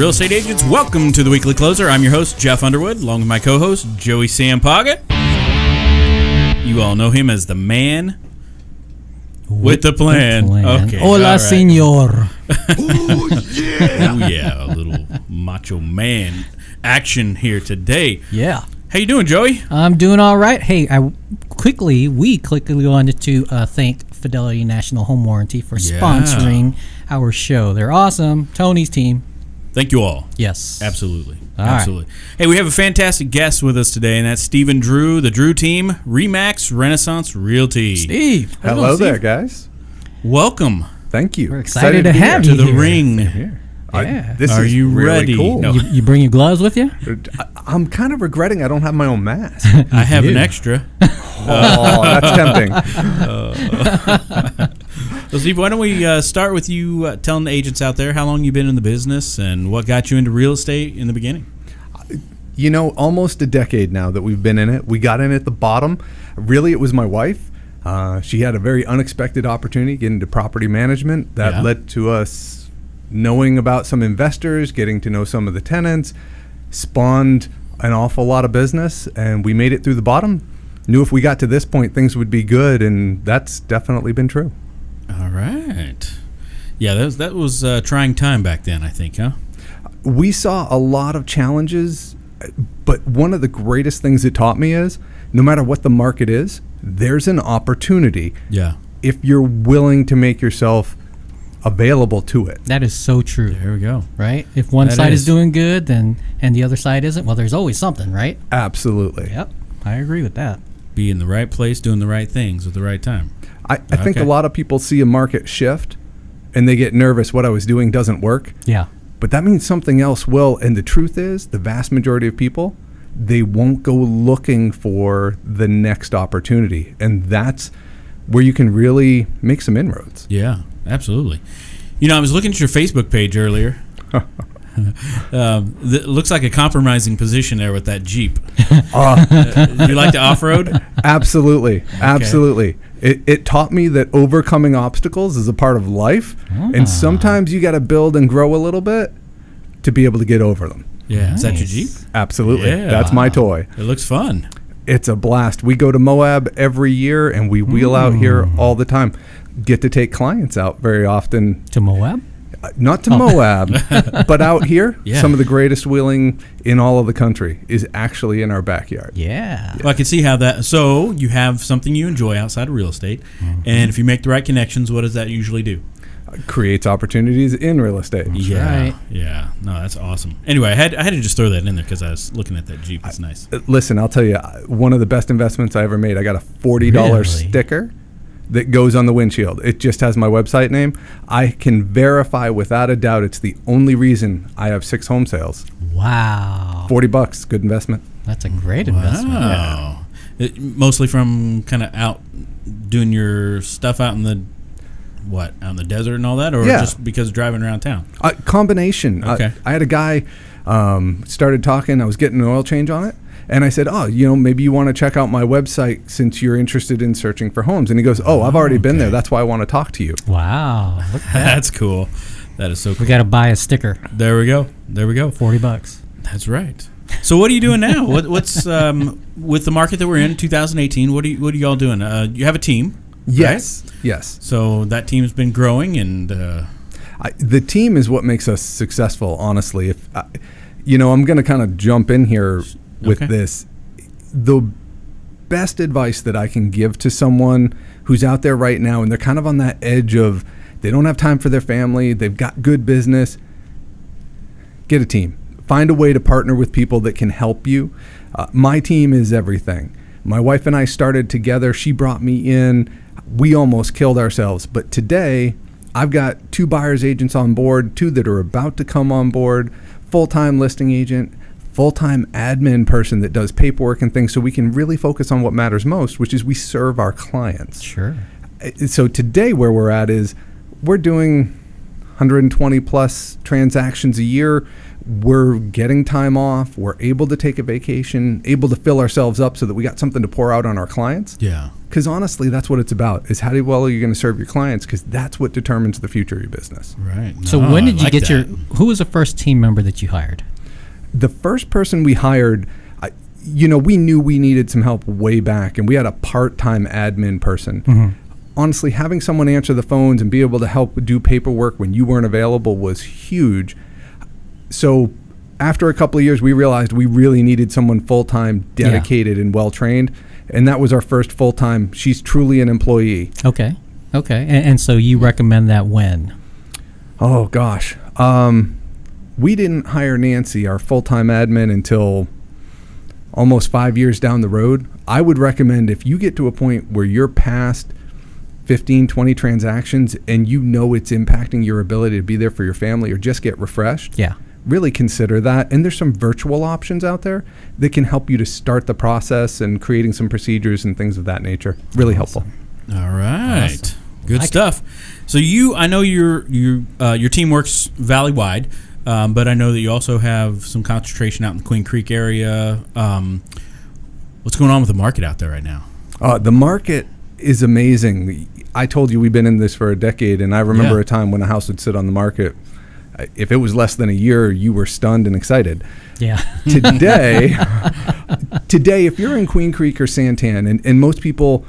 real estate agents, welcome to the Weekly Closer. I'm your host, Jeff Underwood, along with my co-host, Joey Sampaga. You all know him as the man with the plan. Okay. Hola, senor. Oh, yeah. Oh, yeah. A little macho man action here today. Yeah. How you doing, Joey? I'm doing all right. Hey, we quickly wanted to thank Fidelity National Home Warranty for sponsoring our show. They're awesome. Tony's team. Thank you all. Yes. Absolutely. All Absolutely. Right. Hey, we have a fantastic guest with us today, and that's Steve and Drew, the Drew team, RE/MAX Renaissance Realty. Steve. Hello there, guys. Welcome. Thank you. We're excited to have you to the here. ring. Yeah. This Are is you really ready? cool. No. You bring your gloves with you? I'm kind of regretting I don't have my own mask. I have an extra. Oh, that's tempting. So, Steve, why don't we start with you telling the agents out there how long you've been in the business and what got you into real estate in the beginning? You know, almost a decade now that we've been in it. We got in at the bottom. Really, it was my wife. She had a very unexpected opportunity getting into property management that led to us knowing about some investors, getting to know some of the tenants, spawned an awful lot of business, and we made it through the bottom. Knew if we got to this point, things would be good, and that's definitely been true. All right. Yeah, that was a trying time back then, I think, huh? We saw a lot of challenges, but one of the greatest things it taught me is no matter what the market is, there's an opportunity. Yeah. If you're willing to make yourself available to it. That is so true. There we go. Right? If one That side is. is doing good and the other side isn't, well, there's always something, right? Absolutely. Yep. I agree with that. Be in the right place, doing the right things at the right time. I think a lot of people see a market shift and they get nervous what I was doing doesn't work. Yeah. But that means something else will. And the truth is, the vast majority of people, they won't go looking for the next opportunity. And that's where you can really make some inroads. Yeah, absolutely. You know, I was looking at your Facebook page earlier. It looks like a compromising position there with that Jeep. Do you like to off-road? Absolutely. Absolutely. It taught me that overcoming obstacles is a part of life. And sometimes you got to build and grow a little bit to be able to get over them. Yeah. Nice. Is that your Jeep? Absolutely. Yeah. That's my toy. It looks fun. It's a blast. We go to Moab every year and we wheel out here all the time. Get to take clients out very often. To Moab? Not to Moab, but out here. Yeah. Some of the greatest wheeling in all of the country is actually in our backyard. Yeah. Well, I can see how that. So you have something you enjoy outside of real estate, and if you make the right connections, what does that usually do? Creates opportunities in real estate. Yeah, right. yeah. No, that's awesome. Anyway, I had to just throw that in there because I was looking at that Jeep. It's nice. Listen, I'll tell you, one of the best investments I ever made. I got a $40 Really? sticker that goes on the windshield. It just has my website name. I can verify without a doubt it's the only reason I have 6 home sales. Wow. $40, good investment. That's a great investment. Wow. Mostly from kind of out doing your stuff out in the out in the desert and all that, or just because driving around town? Combination. Okay. I had a guy started talking. I was getting an oil change on it. And I said, maybe you want to check out my website since you're interested in searching for homes. And he goes, I've already been there. That's why I want to talk to you. Wow. Look at that. That's cool. That is so cool. We got to buy a sticker. There we go. $40. That's right. So what are you doing now? What's with the market that we're in, 2018? What are y'all doing? You have a team. Yes. Right? Yes. So that team's been growing, and the team is what makes us successful, honestly. If I'm going to kind of jump in here with this. The best advice that I can give to someone who's out there right now and they're kind of on that edge of they don't have time for their family, they've got good business, get a team. Find a way to partner with people that can help you. My team is everything. My wife and I started together. She brought me in. We almost killed ourselves. But today, I've got 2 buyer's agents on board, 2 that are about to come on board, full-time listing agent, full-time admin person that does paperwork and things, so we can really focus on what matters most, which is we serve our clients. Sure. So today where we're at is we're doing 120 plus transactions a year. we're getting time off, we're able to take a vacation, able to fill ourselves up so that we got something to pour out on our clients. Yeah. Because honestly, that's what it's about, is how well are you going to serve your clients, because that's what determines the future of your business. Right. So when did you get who was the first team member that you hired? The first person we hired, we knew we needed some help way back, and we had a part-time admin person. Mm-hmm. Honestly, having someone answer the phones and be able to help do paperwork when you weren't available was huge. So after a couple of years, we realized we really needed someone full-time, dedicated, and well-trained. And that was our first full-time. She's truly an employee. Okay. And so you recommend that when? Oh, gosh. We didn't hire Nancy, our full-time admin, until almost 5 years down the road. I would recommend, if you get to a point where you're past 15, 20 transactions and you know it's impacting your ability to be there for your family or just get refreshed. Yeah. Really consider that. And there's some virtual options out there that can help you to start the process and creating some procedures and things of that nature. Really helpful. All right. Awesome. Good stuff. So I know your team works valley-wide, but I know that you also have some concentration out in the Queen Creek area. What's going on with the market out there right now? The market is amazing. I told you we've been in this for a decade, and I remember a time when a house would sit on the market. If it was less than a year, you were stunned and excited. Yeah. Today, if you're in Queen Creek or Santan, and most people,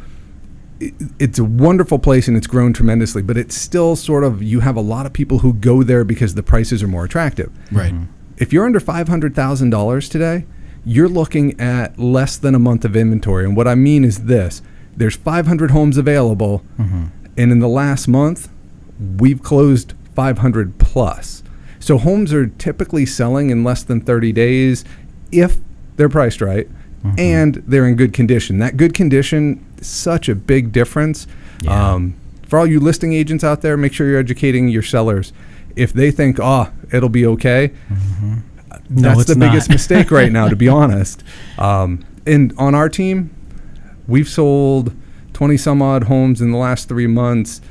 it's a wonderful place and it's grown tremendously, but it's still sort of, you have a lot of people who go there because the prices are more attractive. Right. Mm-hmm. If you're under $500,000 today, you're looking at less than a month of inventory. And what I mean is this. There's 500 homes available, and in the last month, we've closed 500 plus. So homes are typically selling in less than 30 days if they're priced right and they're in good condition. That good condition is such a big difference. Yeah. For all you listing agents out there, make sure you're educating your sellers. If they think, it'll be okay, that's the biggest mistake right now, to be honest. And on our team, we've sold 20 some odd homes in the last 3 months,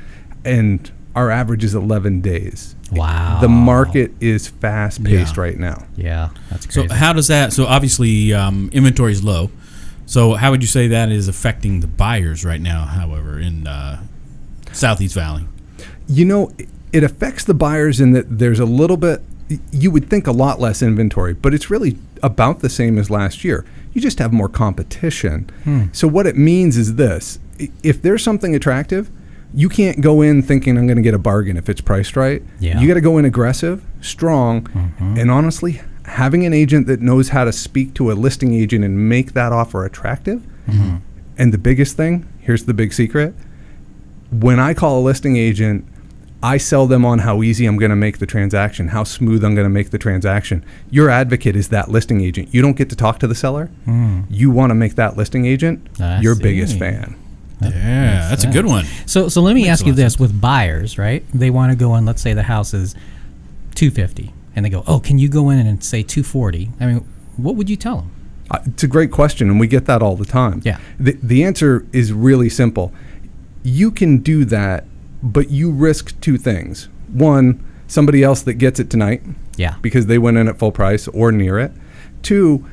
and our average is 11 days. Wow. The market is fast-paced right now. Yeah, that's crazy. So how does that, so obviously inventory is low. So how would you say that is affecting the buyers right now, however, in Southeast Valley? It affects the buyers in that there's a little bit, you would think a lot less inventory, but it's really about the same as last year. You just have more competition. So what it means is this. If there's something attractive, you can't go in thinking I'm going to get a bargain if it's priced right. Yeah. You got to go in aggressive, strong, and honestly, having an agent that knows how to speak to a listing agent and make that offer attractive. And the biggest thing, here's the big secret. When I call a listing agent, I sell them on how easy I'm going to make the transaction, how smooth I'm going to make the transaction. Your advocate is that listing agent. You don't get to talk to the seller. You want to make that listing agent your biggest fan. Yeah, that's a good one. So let me ask you this: with buyers, right? They want to go in. Let's say the house is $250, and they go, "Oh, can you go in and say $240?" I mean, what would you tell them? It's a great question, and we get that all the time. Yeah. The answer is really simple. You can do that, but you risk two things. One, somebody else that gets it tonight. Yeah. Because they went in at full price or near it. Two,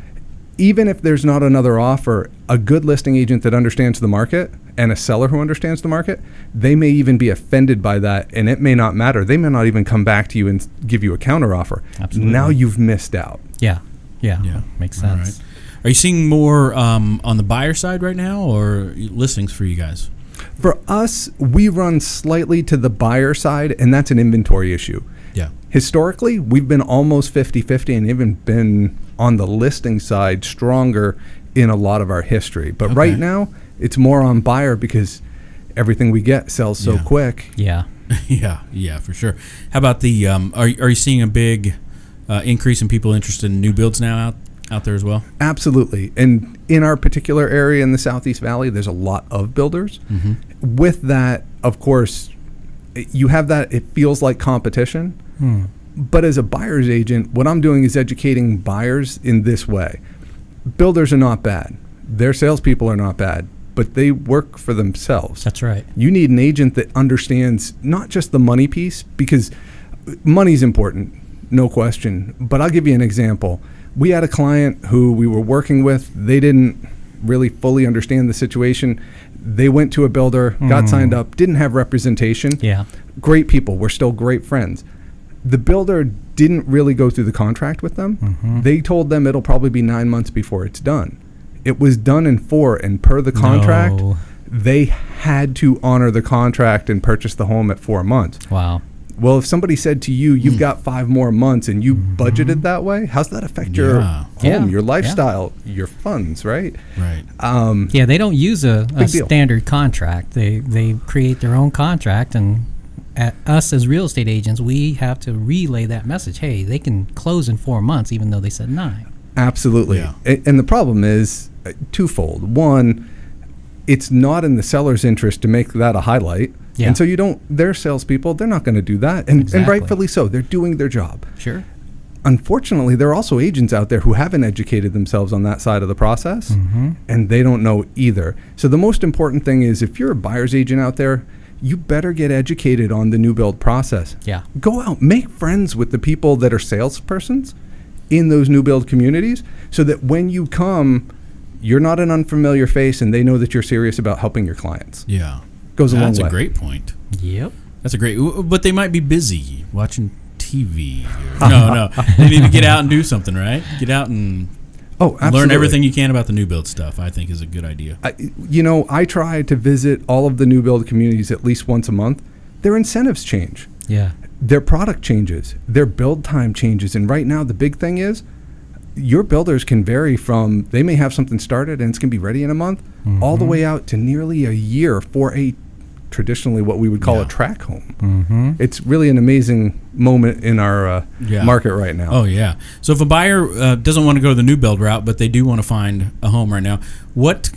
even if there's not another offer, a good listing agent that understands the market and a seller who understands the market, they may even be offended by that, and it may not matter. They may not even come back to you and give you a counter offer. Absolutely. Now you've missed out. Yeah. Makes sense. Right. Are you seeing more on the buyer side right now, or listings for you guys? For us, we run slightly to the buyer side, and that's an inventory issue. Yeah. Historically, we've been almost 50-50 and even been on the listing side stronger in a lot of our history. But right now, it's more on buyer because everything we get sells so quick. Yeah. Yeah, for sure. How about the, are you seeing a big increase in people interested in new builds now out there as well? Absolutely. And in our particular area in the Southeast Valley, there's a lot of builders. With that, of course, you have that, it feels like competition. But as a buyer's agent, what I'm doing is educating buyers in this way. Builders are not bad. Their salespeople are not bad, but they work for themselves. That's right. You need an agent that understands not just the money piece, because money's important. no question. But I'll give you an example. We had a client who we were working with. They didn't really fully understand the situation. They went to a builder, got signed up, didn't have representation. Yeah. Great people. We're still great friends. The builder didn't really go through the contract with them. They told them it'll probably be 9 months before it's done. It was done in 4, and per the contract, No. they had to honor the contract and purchase the home at 4 months. Wow. Well, if somebody said to you, you've got 5 more months and you budgeted that way, how's that affect your home, Yeah. your lifestyle, your funds, right? Right. Yeah, they don't use a deal. standard contract. They create their own contract, and us as real estate agents, we have to relay that message. Hey, they can close in 4 months, even though they said 9. Absolutely. Yeah. And the problem is twofold. One, it's not in the seller's interest to make that a highlight. Yeah. And so their salespeople, they're not going to do that. And Exactly. rightfully so. They're doing their job. Sure. Unfortunately, there are also agents out there who haven't educated themselves on that side of the process, and they don't know either. So the most important thing is, if you're a buyer's agent out there, you better get educated on the new build process. Yeah. Go out, make friends with the people that are salespersons in those new build communities, so that when you come, you're not an unfamiliar face, and they know that you're serious about helping your clients. Yeah. Goes a long That's way. a great point. Yep. That's a great, but they might be busy watching TV. No, they need to get out and do something, right? Get out and Absolutely. learn everything you can about the new build stuff. I think is a good idea. I try to visit all of the new build communities at least once a month. Their incentives change. Yeah. Their product changes. Their build time changes. And right now, the big thing is your builders can vary from, they may have something started and it's going to be ready in a month, all the way out to nearly a year for a traditionally what we would call a track home. It's really an amazing moment in our market right now. Oh, yeah. So if a buyer doesn't want to go the new build route, but they do want to find a home right now, what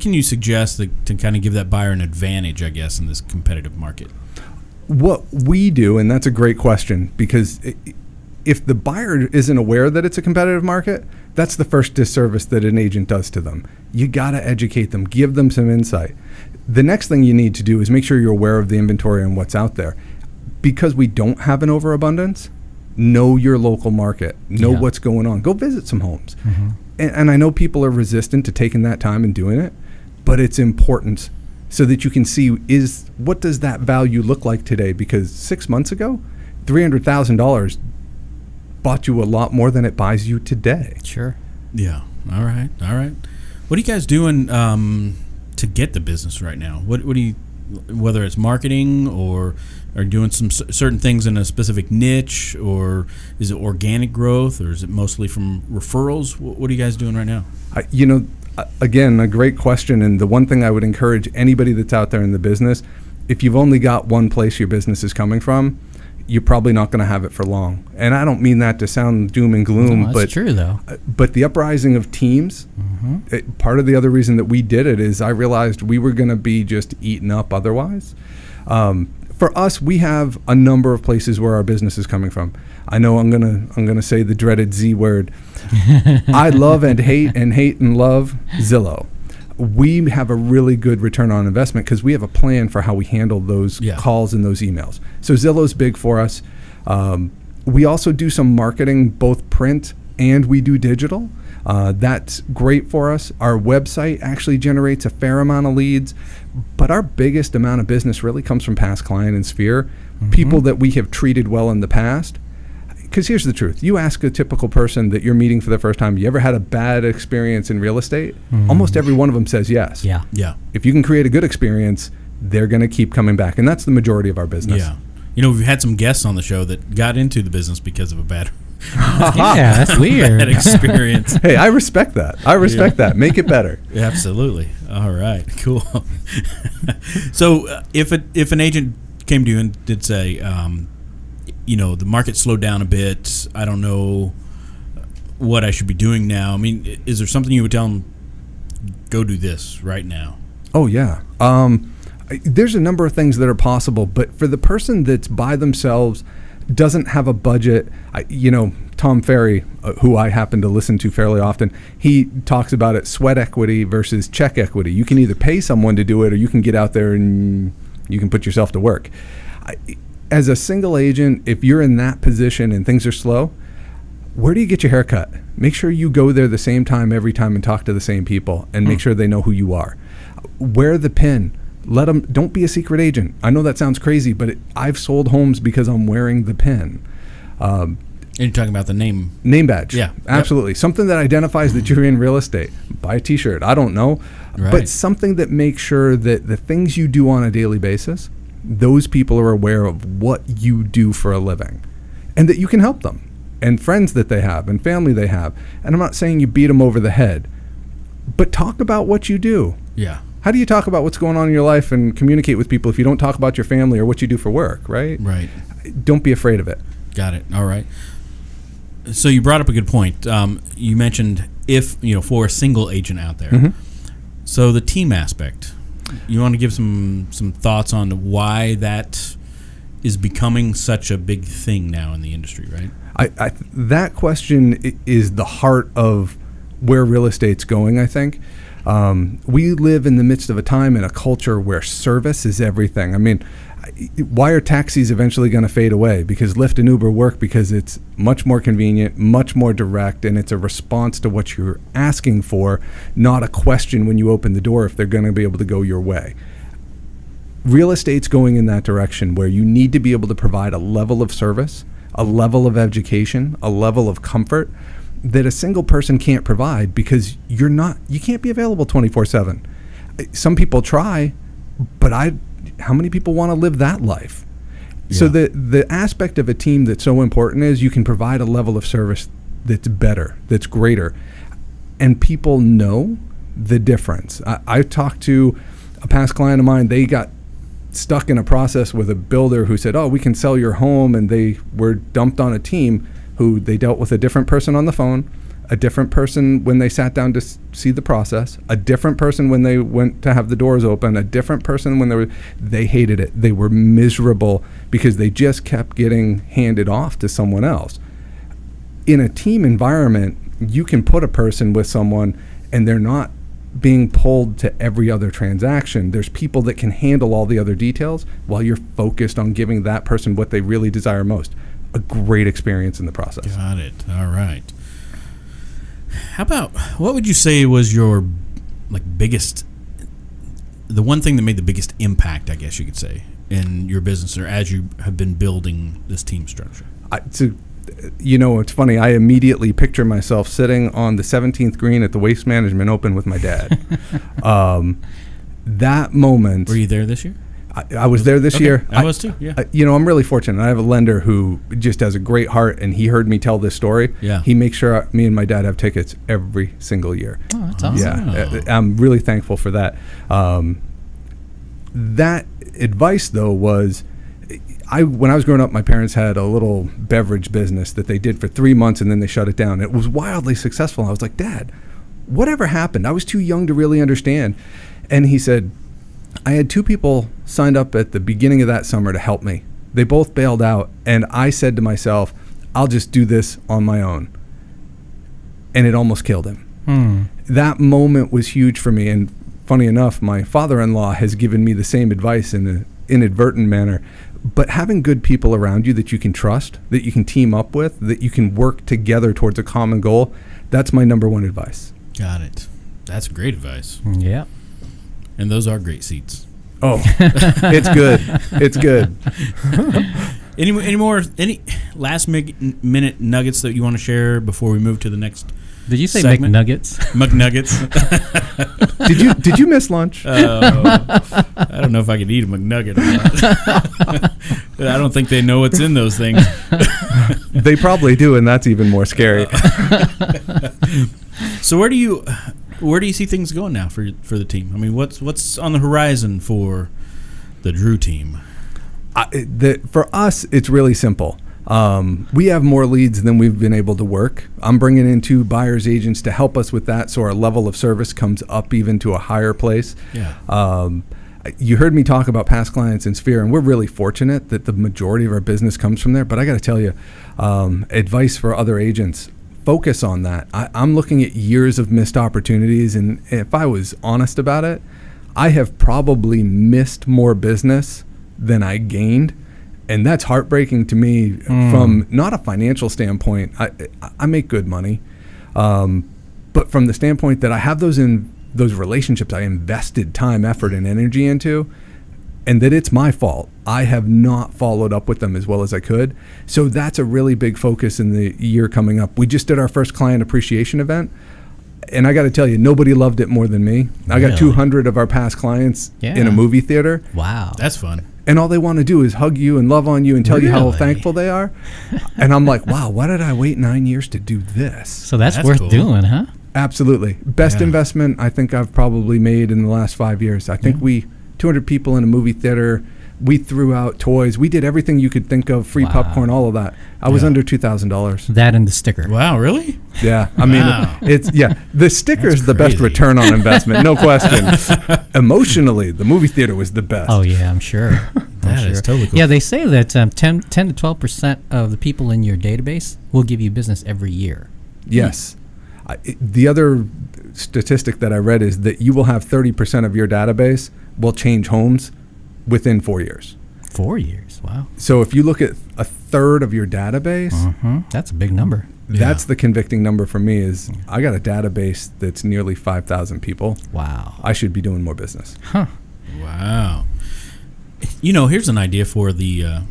can you suggest to kind of give that buyer an advantage, I guess, in this competitive market? What we do, and that's a great question, because if the buyer isn't aware that it's a competitive market, that's the first disservice that an agent does to them. You got to educate them, give them some insight. The next thing you need to do is make sure you're aware of the inventory and what's out there. Because we don't have an overabundance, know your local market, know what's going on. Go visit some homes. And I know people are resistant to taking that time and doing it, but it's important so that you can see what does that value look like today? Because 6 months ago, $300,000 bought you a lot more than it buys you today. Sure. Yeah. All right. What are you guys doing to get the business right now? What do you, whether it's marketing or doing some certain things in a specific niche, or is it organic growth, or is it mostly from referrals? What are you guys doing right now? Again, a great question. And the one thing I would encourage anybody that's out there in the business, if you've only got one place your business is coming from, you're probably not going to have it for long. And I don't mean that to sound doom and gloom, No, that's true, though. But the uprising of teams, part of the other reason that we did it is I realized we were going to be just eaten up otherwise. For us, we have a number of places where our business is coming from. I know I'm gonna say the dreaded Z word. I love and hate and love Zillow. We have a really good return on investment because we have a plan for how we handle those calls and those emails. So Zillow's big for us. We also do some marketing, both print and we do digital. That's great for us. Our website actually generates a fair amount of leads, but our biggest amount of business really comes from past client and sphere, people that we have treated well in the past. Because here's the truth. You ask a typical person that you're meeting for the first time, you ever had a bad experience in real estate? Almost every one of them says yes. Yeah. If you can create a good experience, they're going to keep coming back. And that's the majority of our business. Yeah. We've had some guests on the show that got into the business because of a bad Yeah, that's weird. bad experience. Hey, I respect that. That. Make it better. Absolutely. All right. Cool. So if an agent came to you and did say, the market slowed down a bit, I don't know what I should be doing now. I mean, is there something you would tell them, go do this right now? Oh, yeah. There's a number of things that are possible, but for the person that's by themselves, doesn't have a budget, Tom Ferry, who I happen to listen to fairly often, he talks about it, sweat equity versus check equity. You can either pay someone to do it, or you can get out there and you can put yourself to work. as a single agent, if you're in that position and things are slow, where do you get your hair cut? Make sure you go there the same time every time and talk to the same people and make sure they know who you are. Wear the pin. Let them. Don't be a secret agent. I know that sounds crazy, but I've sold homes because I'm wearing the pin. And you're talking about the name badge. Yeah, absolutely. Yep. Something that identifies that you're in real estate. Buy a T-shirt. I don't know, but something that makes sure that the things you do on a daily basis, those people are aware of what you do for a living, and that you can help them, and friends that they have, and family they have. And I'm not saying you beat them over the head, but talk about what you do. Yeah. How do you talk about what's going on in your life and communicate with people if you don't talk about your family or what you do for work, right? Right. Don't be afraid of it. Got it. All right. So you brought up a good point. You mentioned for a single agent out there. Mm-hmm. So the team aspect, you want to give some thoughts on why that is becoming such a big thing now in the industry, right? That question is the heart of where real estate's going, I think. We live in the midst of a time and a culture where service is everything. I mean, why are taxis eventually going to fade away? Because Lyft and Uber work because it's much more convenient, much more direct, and it's a response to what you're asking for, not a question when you open the door if they're going to be able to go your way. Real estate's going in that direction where you need to be able to provide a level of service, a level of education, a level of comfort that a single person can't provide because you can't be available 24/7. Some people try, but how many people want to live that life? Yeah. So the aspect of a team that's so important is you can provide a level of service that's better, that's greater, and people know the difference. I talked to a past client of mine. They got stuck in a process with a builder who said, we can sell your home, and they were dumped on a team who they dealt with a different person on the phone, a different person when they sat down to see the process, a different person when they went to have the doors open, a different person when they hated it. They were miserable because they just kept getting handed off to someone else. In a team environment, you can put a person with someone and they're not being pulled to every other transaction. There's people that can handle all the other details while you're focused on giving that person what they really desire most. A great experience in the process. Got it. All right. How about, what would you say was your the one thing that made the biggest impact, I guess you could say, in your business or as you have been building this team structure? It's funny. I immediately picture myself sitting on the 17th green at the Waste Management Open with my dad. That moment. Were you there this year? I was there this year. I was too, yeah. I'm really fortunate. I have a lender who just has a great heart, and he heard me tell this story. Yeah. He makes sure me and my dad have tickets every single year. Oh, that's awesome. Yeah, I'm really thankful for that. That advice, though, was when I was growing up, my parents had a little beverage business that they did for 3 months, and then they shut it down. It was wildly successful. I was like, Dad, whatever happened? I was too young to really understand. And he said, I had 2 people signed up at the beginning of that summer to help me. They both bailed out, and I said to myself, I'll just do this on my own. And it almost killed him. That moment was huge for me, and funny enough, my father-in-law has given me the same advice in an inadvertent manner. But having good people around you that you can trust, that you can team up with, that you can work together towards a common goal, that's my number one advice. Got it. That's great advice. Yeah. And those are great seats. Oh, it's good. It's good. Any last minute nuggets that you want to share before we move to the next Did you say segment? McNuggets? McNuggets. Did you miss lunch? I don't know if I could eat a McNugget or not. I don't think they know what's in those things. They probably do, and that's even more scary. So where do you see things going now for the team? I mean, what's on the horizon for the Drew team? For us, it's really simple. We have more leads than we've been able to work. I'm bringing in 2 buyers agents to help us with that, so our level of service comes up even to a higher place. Yeah. You heard me talk about past clients in Sphere, and we're really fortunate that the majority of our business comes from there. But I got to tell you, advice for other agents: focus on that. I'm looking at years of missed opportunities, and if I was honest about it, I have probably missed more business than I gained. And that's heartbreaking to me from not a financial standpoint. I make good money, but from the standpoint that I have those relationships I invested time, effort, and energy into, and that it's my fault. I have not followed up with them as well as I could. So that's a really big focus in the year coming up. We just did our first client appreciation event. And I got to tell you, nobody loved it more than me. I got 200 of our past clients in a movie theater. Wow. That's fun. And all they want to do is hug you and love on you and tell you how thankful they are. And I'm like, wow, why did I wait 9 years to do this? So that's worth doing, huh? Absolutely. Best investment I think I've probably made in the last 5 years. I think 200 people in a movie theater. We threw out toys. We did everything you could think of, free popcorn, all of that. I was under $2,000. That and the sticker. Wow, really? Yeah. I mean, the sticker is the best return on investment, no question. Emotionally, the movie theater was the best. Oh, yeah, I'm sure. That is totally cool. Yeah, they say that 10 to 12% of the people in your database will give you business every year. Yes. The other statistic that I read is that you will have 30% of your database will change homes within 4 years. 4 years, wow. So if you look at a third of your database, that's a big number. That's the convicting number for me is I got a database that's nearly 5,000 people. Wow. I should be doing more business. Huh. Wow. You know, here's an idea for the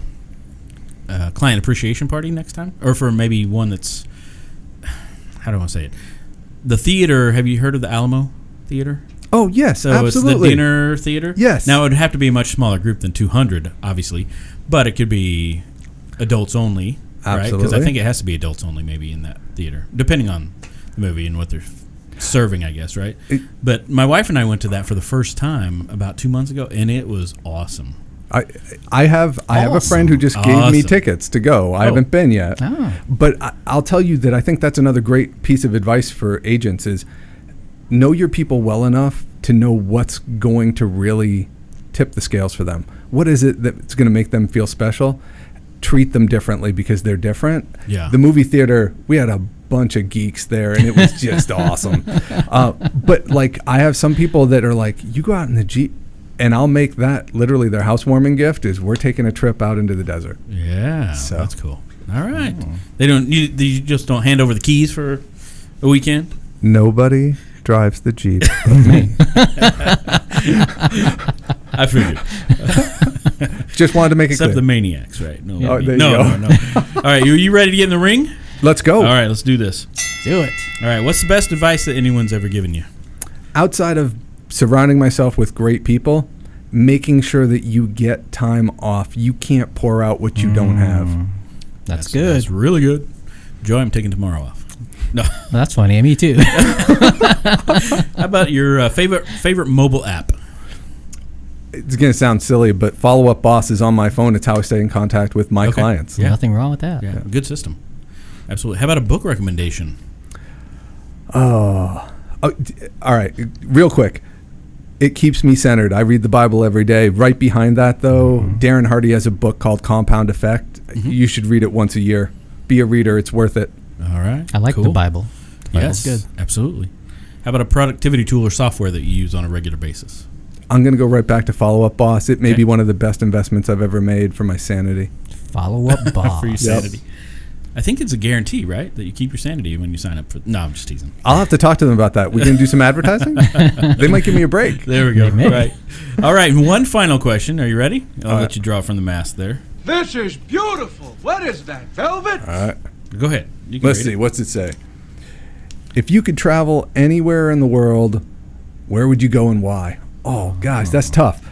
client appreciation party next time, or for maybe one that's, how do I want to say it? The theater, have you heard of the Alamo Theater? Oh, yes, so absolutely. It's the dinner theater? Yes. Now, it would have to be a much smaller group than 200, obviously, but it could be adults only, right? Because I think it has to be adults only maybe in that theater, depending on the movie and what they're serving, I guess, right? But my wife and I went to that for the first time about 2 months ago, and it was awesome. I have a friend who just gave me tickets to go. I haven't been yet. But I'll tell you that I think that's another great piece of advice for agents is know your people well enough to know what's going to really tip the scales for them. What is it that's going to make them feel special? Treat them differently because they're different. Yeah. The movie theater, we had a bunch of geeks there, and it was just awesome. But like, I have some people that are like, you go out in the Jeep, and I'll make that literally their housewarming gift is we're taking a trip out into the desert. Yeah, so that's cool. All right. You just don't hand over the keys for a weekend? Nobody drives the Jeep. I figured. Just wanted to make it Except clear. the Maniacs, right? No. Oh, there you no. go. All right, you ready to get in the ring? Let's go. All right, let's do this. Do it. All right, what's the best advice that anyone's ever given you? Outside of surrounding myself with great people, making sure that you get time off. You can't pour out what you don't have. That's good. That's really good. Joy, I'm taking tomorrow off. No. That's funny. Me too. How about your favorite mobile app? It's going to sound silly, but Follow Up Boss is on my phone. It's how I stay in contact with my clients. Yeah. Nothing wrong with that. Yeah, good system. Absolutely. How about a book recommendation? All right. Real quick. It keeps me centered. I read the Bible every day. Right behind that, though, Darren Hardy has a book called Compound Effect. You should read it once a year. Be a reader. It's worth it. All right. I like the Bible. The Bible's yes, good. Absolutely. How about a productivity tool or software that you use on a regular basis? I'm going to go right back to Follow Up Boss. It may be one of the best investments I've ever made for my sanity. Follow Up Boss. For your sanity. I think it's a guarantee, right, that you keep your sanity when you sign up for. No, I'm just teasing. I'll have to talk to them about that. We can do some advertising. They might give me a break. There we go. Right. All right. One final question. Are you ready? I'll let you draw from the mask there. This is beautiful. What is that, velvet? All right. Go ahead. You can Let's see. What's it say? If you could travel anywhere in the world, where would you go and why? Oh, gosh, that's tough.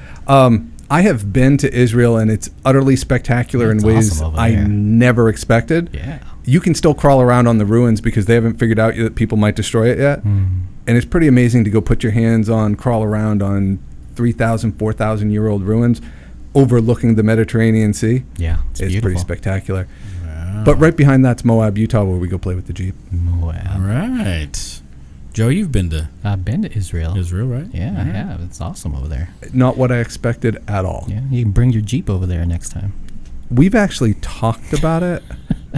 I have been to Israel, and it's utterly spectacular in ways I never expected. Yeah. You can still crawl around on the ruins because they haven't figured out that people might destroy it yet. And it's pretty amazing to go put your hands on, crawl around on 3,000, 4,000-year-old ruins overlooking the Mediterranean Sea. Yeah, it's pretty spectacular. Wow. But right behind that's Moab, Utah, where we go play with the Jeep. Moab. All right. Joe, you've been to... I've been to Israel. Israel, right? Yeah, I have. It's awesome over there. Not what I expected at all. Yeah, you can bring your Jeep over there next time. We've actually talked about it.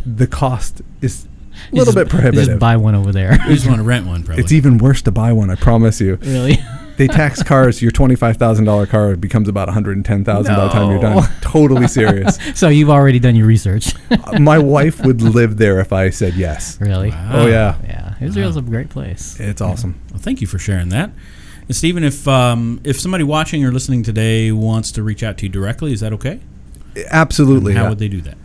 The cost is a little bit prohibitive. Just buy one over there. You just want to rent one, probably. It's even worse to buy one, I promise you. Really? They tax cars. Your $25,000 car becomes about $110,000 by the time you're done. Totally serious. So you've already done your research. My wife would live there if I said yes. Really? Wow. Oh yeah. Yeah. Israel's a great place. It's awesome. Well, thank you for sharing that. And Stephen, if somebody watching or listening today wants to reach out to you directly, is that okay? Absolutely. And how would they do that?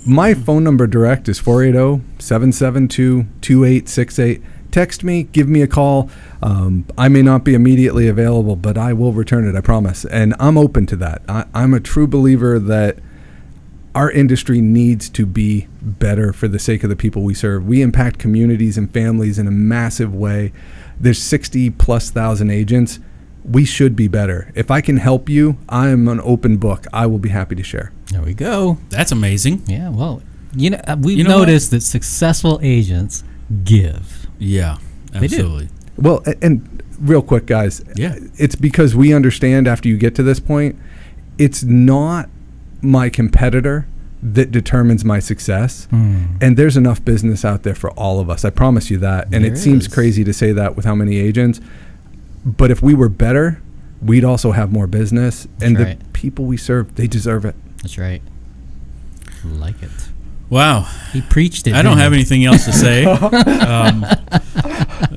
My phone number direct is 480-772-2868. Text me, give me a call. I may not be immediately available, but I will return it, I promise. And I'm open to that. I'm a true believer that our industry needs to be better for the sake of the people we serve. We impact communities and families in a massive way. There's 60,000+ agents. We should be better. If I can help you, I am an open book. I will be happy to share. There we go. That's amazing. Yeah, well, we've noticed that successful agents give. Yeah, absolutely. Well, and real quick, guys. Yeah. It's because we understand after you get to this point, it's not my competitor that determines my success. And there's enough business out there for all of us. I promise you that. And There it seems is. crazy to say that with how many agents. But if we were better, we'd also have more business. And right. the people we serve, they deserve it. That's right. Like it. Wow. He preached it. I don't didn't have he? anything else to say.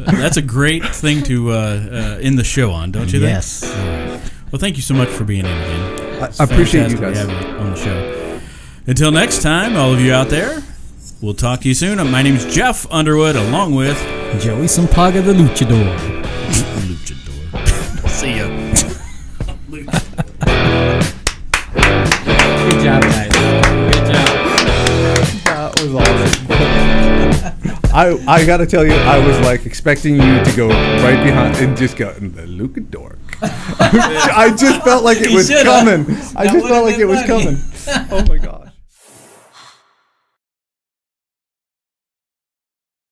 That's a great thing to end the show on, don't you think? Yes. Well, thank you so much for being in again. I appreciate you Fantastic guys. to have you on the show. Until next time, all of you out there, we'll talk to you soon. My name is Jeff Underwood, along with Joey Sampaga, the luchador. Luchador. See ya. Good job, guys. Good job. That was awesome. I got to tell you, I was like expecting you to go right behind and just go, the Lucador. I just felt like it was coming. I just felt like it was coming. Oh my God.